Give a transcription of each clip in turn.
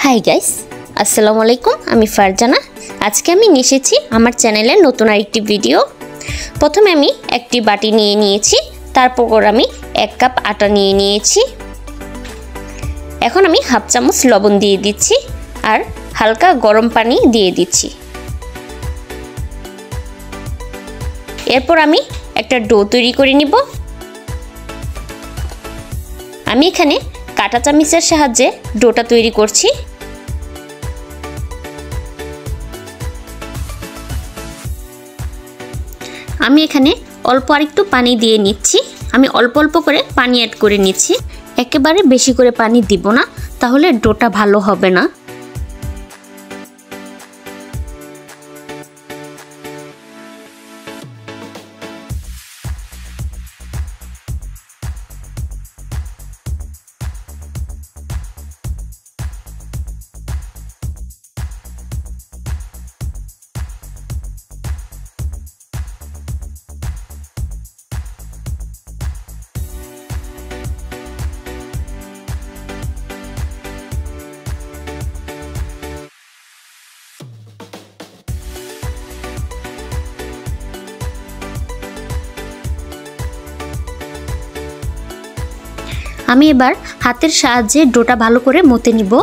Hi guys, আসসালামু আলাইকুম। আমি ফারজানা। আজকে আমি নিয়ে এসেছি আমার চ্যানেলের নতুন আরেকটি ভিডিও। প্রথমে আমি একটি বাটি নিয়ে নিয়েছি, তারপর আমি 1 কাপ আটা নিয়ে নিয়েছি। এখন আমি হাফ চামচ লবণ দিয়ে দিচ্ছি আর হালকা গরম পানি দিয়ে দিচ্ছি। এরপর আমি একটা ডো তৈরি করে নিব। আমি এখানে কাঁটা চামচের সাহায্যে ডোটা তৈরি করছি। আমি এখানে অল্প আরেকটু পানি দিয়ে নিচ্ছি। আমি অল্প অল্প করে পানি অ্যাড করে নিচ্ছি, একেবারে বেশি করে পানি দিব না, তাহলে ডোটা ভালো হবে না। আমি এবার হাতের সাহায্যে ডোটা ভালো করে মতে নিব।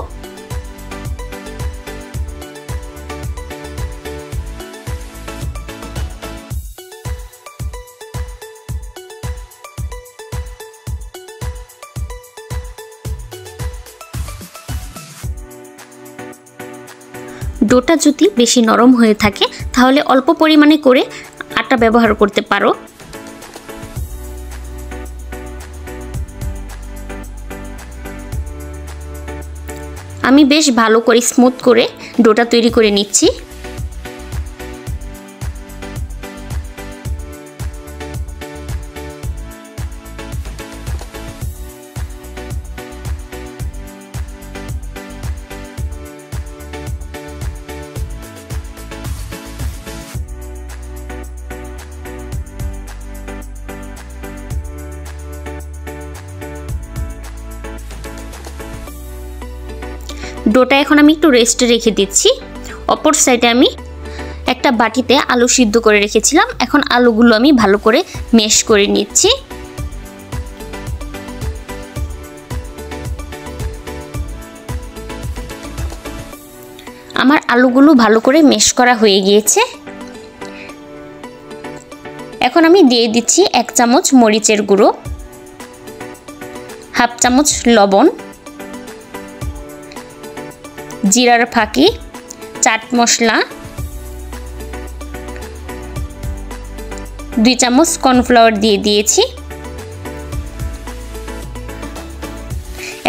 ডোটা যদি বেশি নরম হয়ে থাকে তাহলে অল্প পরিমাণে করে আটা ব্যবহার করতে পারো। আমি বেশ ভালো করে স্মুথ করে ডোটা তৈরি করে নিচ্ছি। ডোটা এখন আমি একটু রেস্টে রেখে দিচ্ছি। অপর সাইডে আমি একটা বাটিতে আলু সিদ্ধ করে রেখেছিলাম। এখন আলুগুলো আমি ভালো করে ম্যাশ করে নিচ্ছি। আমার আলুগুলো ভালো করে ম্যাশ করা হয়ে গিয়েছে। এখন আমি দিয়ে দিচ্ছি 1 চামচ মরিচের গুঁড়ো, হাফ চামচ লবণ, জিরার ফাঁকি, চাট মশলা, 2 চামচ কর্নফ্লাওয়ার দিয়ে দিয়েছি।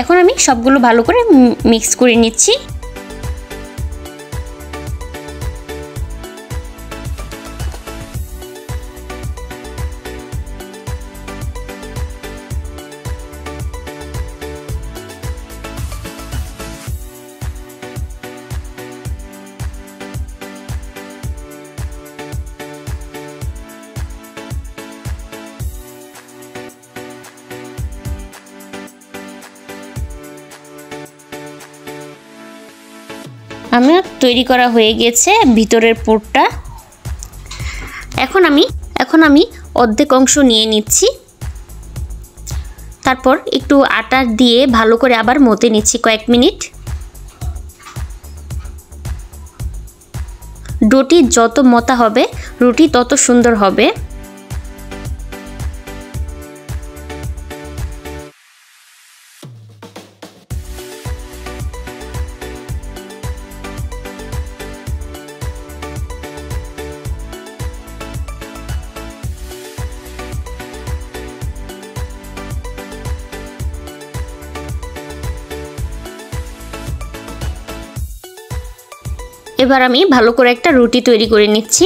এখন আমি সবগুলো ভালো করে মিক্স করে নিচ্ছি। আমার তৈরি করা হয়ে গেছে ভিতরের পুরটা। এখন আমি অর্ধেক অংশ নিয়ে নিচ্ছি, তারপর একটু আটা দিয়ে ভালো করে আবার মতে নিচ্ছি কয়েক মিনিট। ডোটি যত মতা হবে রুটি তত সুন্দর হবে। এবার আমি ভালো করে একটা রুটি তৈরি করে নিচ্ছি।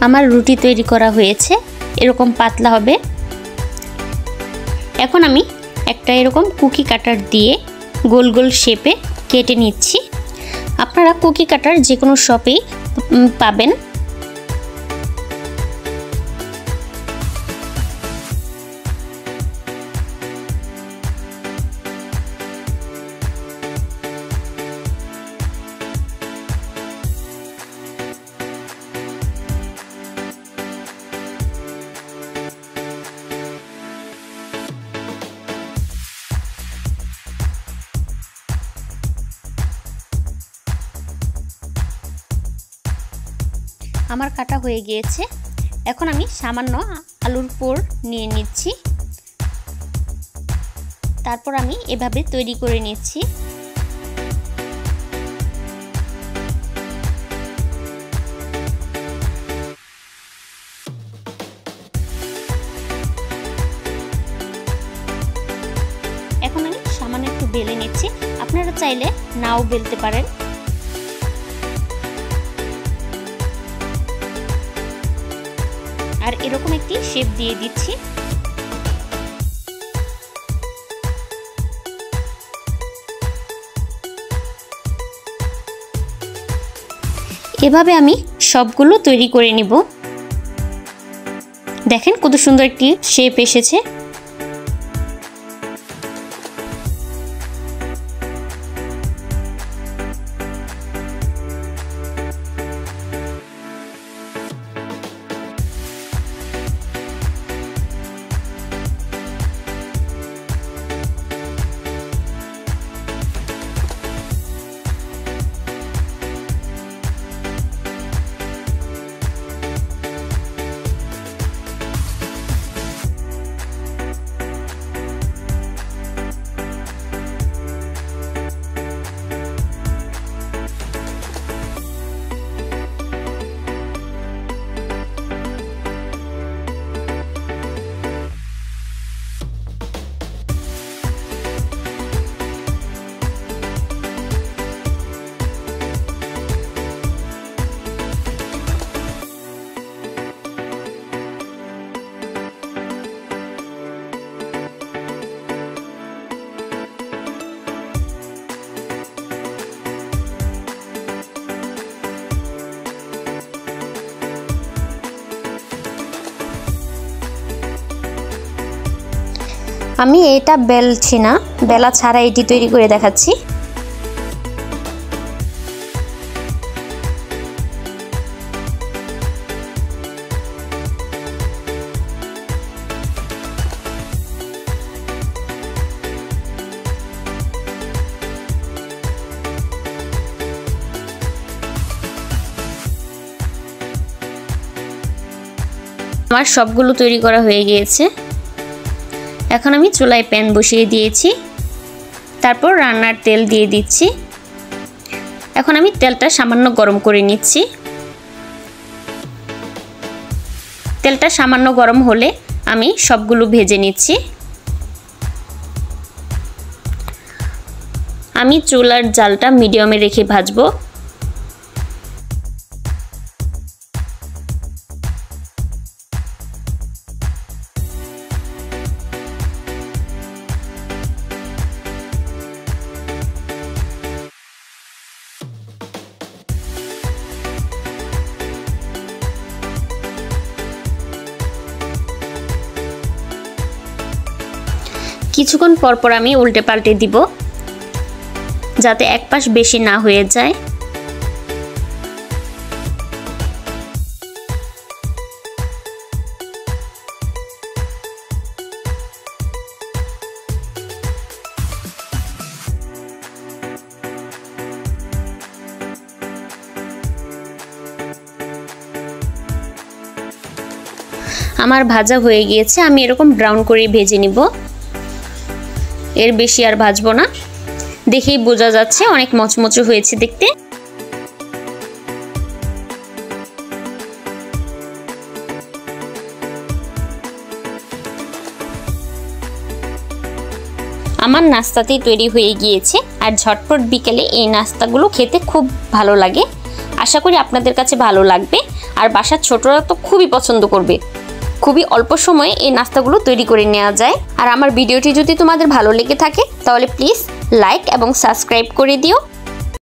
আমার রুটি তৈরি করা হয়েছে, এরকম পাতলা হবে। এখন আমি একটা এরকম কুকি কাটার দিয়ে গোল গোল শেপে কেটে নিচ্ছি। আপনারা কুকি কাটার যে কোনো শপেই পাবেন। আমার কাটা হয়ে গিয়েছে। এখন আমি সামান্য আলুর পুর নিয়ে নিচ্ছি, তারপর আমি এভাবে তৈরি করে নিচ্ছি। এখন আমি সামান্য একটু বেলে নিচ্ছি, আপনারা চাইলে নাও বেলতে পারেন। আর এরকম একটি শেপ দিয়ে দিচ্ছি। এভাবে আমি সবগুলো তৈরি করে নিব। দেখেন কত সুন্দর একটি শেপ এসেছে। আমি এটা বেলছি না, বেলা ছাড়া এটি তৈরি করে দেখাচ্ছি। আমার সবগুলো তৈরি করা হয়ে গিয়েছে। এখন আমি চুলায় প্যান বসিয়ে দিয়েছি, তারপর রান্নার তেল দিয়ে দিচ্ছি। এখন আমি তেলটা সামান্য গরম করে নিচ্ছি। তেলটা সামান্য গরম হলে আমি সবগুলো ভেজে নিচ্ছি। আমি চুলার জালটা মিডিয়ামে রেখে ভাজবো। কিছুক্ষণ পর পর আমি উল্টে পাল্টে দিব, যাতে এক পাশ বেশি না হয়ে যায়। আমার ভাজা হয়ে গিয়েছে, আমি এরকম ব্রাউন করে ভেজে নিব। এর বেশি আর ভাজবো না, দেখেই বোঝা যাচ্ছে অনেক মচমচে হয়েছে দেখতে। আমার নাস্তাতেই তৈরি হয়ে গিয়েছে, আর ঝটপট বিকেলে এই নাস্তাগুলো খেতে খুব ভালো লাগে। আশা করি আপনাদের কাছে ভালো লাগবে। আর বাসার ছোটরা তো খুবই পছন্দ করবে। খুবই অল্প সময়ে এই নাস্তাগুলো তৈরি করে নেওয়া যায়। আর আমার ভিডিওটি যদি তোমাদের ভালো লেগে থাকে তাহলে প্লিজ লাইক এবং সাবস্ক্রাইব করে দিও।